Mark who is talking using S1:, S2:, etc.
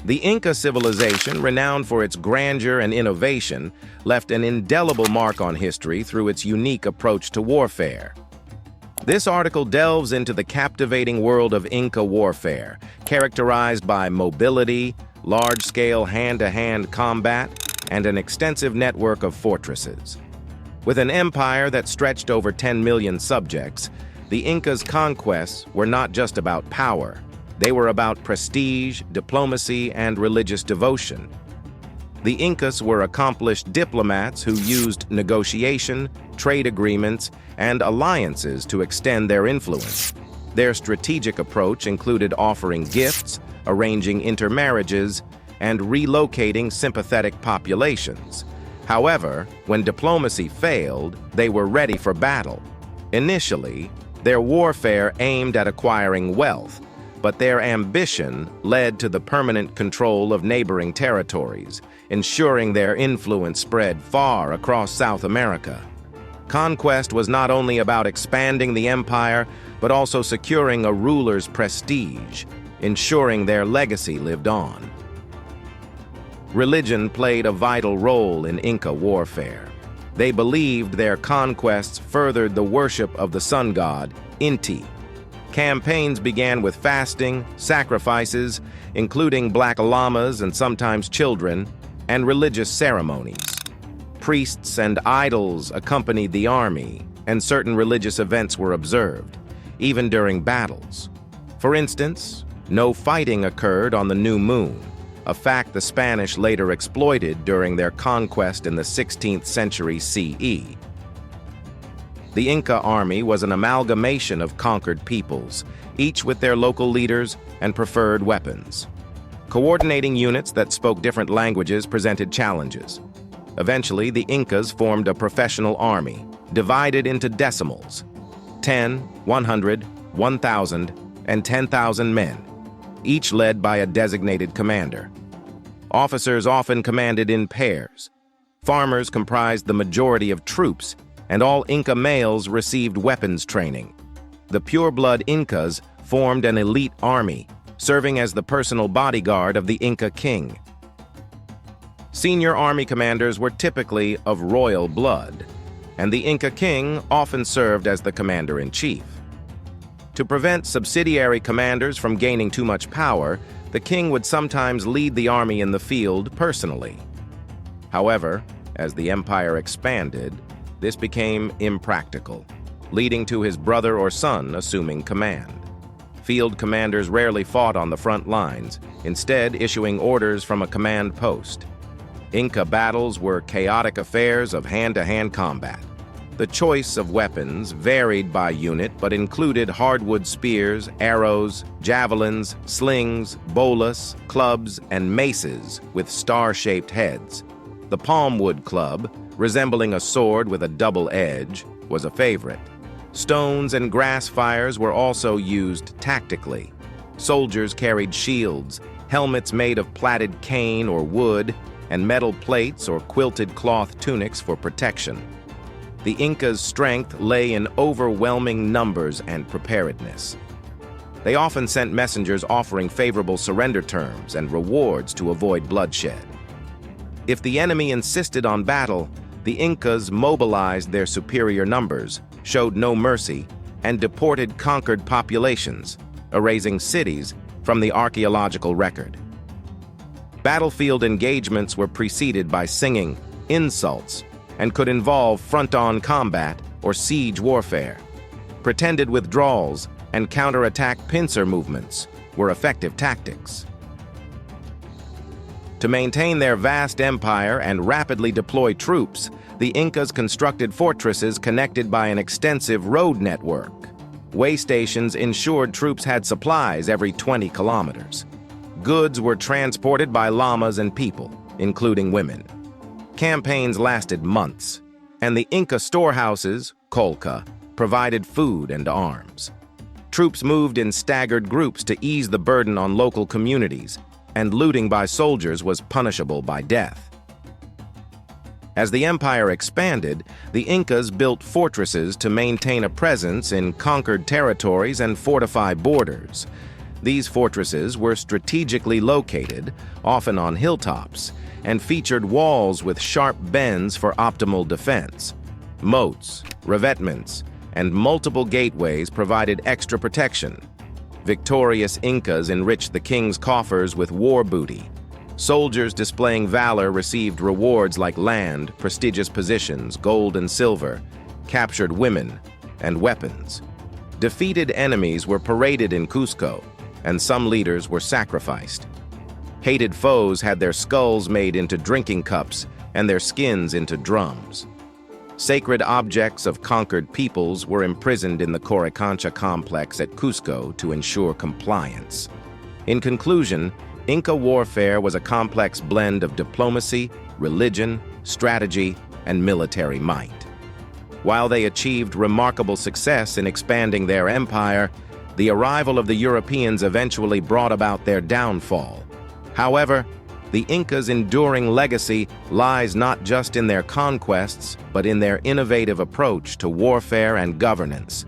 S1: The Inca civilization, renowned for its grandeur and innovation, left an indelible mark on history through its unique approach to warfare. This article delves into the captivating world of Inca warfare, characterized by mobility, large-scale hand-to-hand combat, and an extensive network of fortresses. With an empire that stretched over 10 million subjects, the Incas' conquests were not just about power. They were about prestige, diplomacy, and religious devotion. The Incas were accomplished diplomats who used negotiation, trade agreements, and alliances to extend their influence. Their strategic approach included offering gifts, arranging intermarriages, and relocating sympathetic populations. However, when diplomacy failed, they were ready for battle. Initially, their warfare aimed at acquiring wealth, but their ambition led to the permanent control of neighboring territories, ensuring their influence spread far across South America. Conquest was not only about expanding the empire, but also securing a ruler's prestige, ensuring their legacy lived on. Religion played a vital role in Inca warfare. They believed their conquests furthered the worship of the sun god, Inti. Campaigns began with fasting, sacrifices, including black llamas and sometimes children, and religious ceremonies. Priests and idols accompanied the army, and certain religious events were observed, even during battles. For instance, no fighting occurred on the new moon, a fact the Spanish later exploited during their conquest in the 16th century CE. The Inca army was an amalgamation of conquered peoples, each with their local leaders and preferred weapons. Coordinating units that spoke different languages presented challenges. Eventually, the Incas formed a professional army, divided into decimals: 10, 100, 1,000, and 10,000 men, each led by a designated commander. Officers often commanded in pairs. Farmers comprised the majority of troops, and all Inca males received weapons training. The pure-blood Incas formed an elite army, serving as the personal bodyguard of the Inca king. Senior army commanders were typically of royal blood, and the Inca king often served as the commander-in-chief. To prevent subsidiary commanders from gaining too much power, the king would sometimes lead the army in the field personally. However, as the empire expanded, this became impractical, leading to his brother or son assuming command. Field commanders rarely fought on the front lines, instead issuing orders from a command post. Inca battles were chaotic affairs of hand-to-hand combat. The choice of weapons varied by unit but included hardwood spears, arrows, javelins, slings, bolas, clubs, and maces with star-shaped heads. The palmwood club, resembling a sword with a double edge, was a favorite. Stones and grass fires were also used tactically. Soldiers carried shields, helmets made of plaited cane or wood, and metal plates or quilted cloth tunics for protection. The Incas' strength lay in overwhelming numbers and preparedness. They often sent messengers offering favorable surrender terms and rewards to avoid bloodshed. If the enemy insisted on battle, the Incas mobilized their superior numbers, showed no mercy, and deported conquered populations, erasing cities from the archaeological record. Battlefield engagements were preceded by singing, insults, and could involve front-on combat or siege warfare. Pretended withdrawals and counterattack pincer movements were effective tactics. To maintain their vast empire and rapidly deploy troops, the Incas constructed fortresses connected by an extensive road network. Way stations ensured troops had supplies every 20 kilometers. Goods were transported by llamas and people, including women. Campaigns lasted months, and the Inca storehouses, kolka, provided food and arms. Troops moved in staggered groups to ease the burden on local communities, and looting by soldiers was punishable by death. As the empire expanded, the Incas built fortresses to maintain a presence in conquered territories and fortify borders. These fortresses were strategically located, often on hilltops, and featured walls with sharp bends for optimal defense. Moats, revetments, and multiple gateways provided extra protection. Victorious Incas enriched the king's coffers with war booty. Soldiers displaying valor received rewards like land, prestigious positions, gold and silver, captured women, and weapons. Defeated enemies were paraded in Cusco, and some leaders were sacrificed. Hated foes had their skulls made into drinking cups and their skins into drums. Sacred objects of conquered peoples were imprisoned in the Coricancha complex at Cusco to ensure compliance. In conclusion, Inca warfare was a complex blend of diplomacy, religion, strategy, and military might. While they achieved remarkable success in expanding their empire, the arrival of the Europeans eventually brought about their downfall. However, the Incas' enduring legacy lies not just in their conquests, but in their innovative approach to warfare and governance.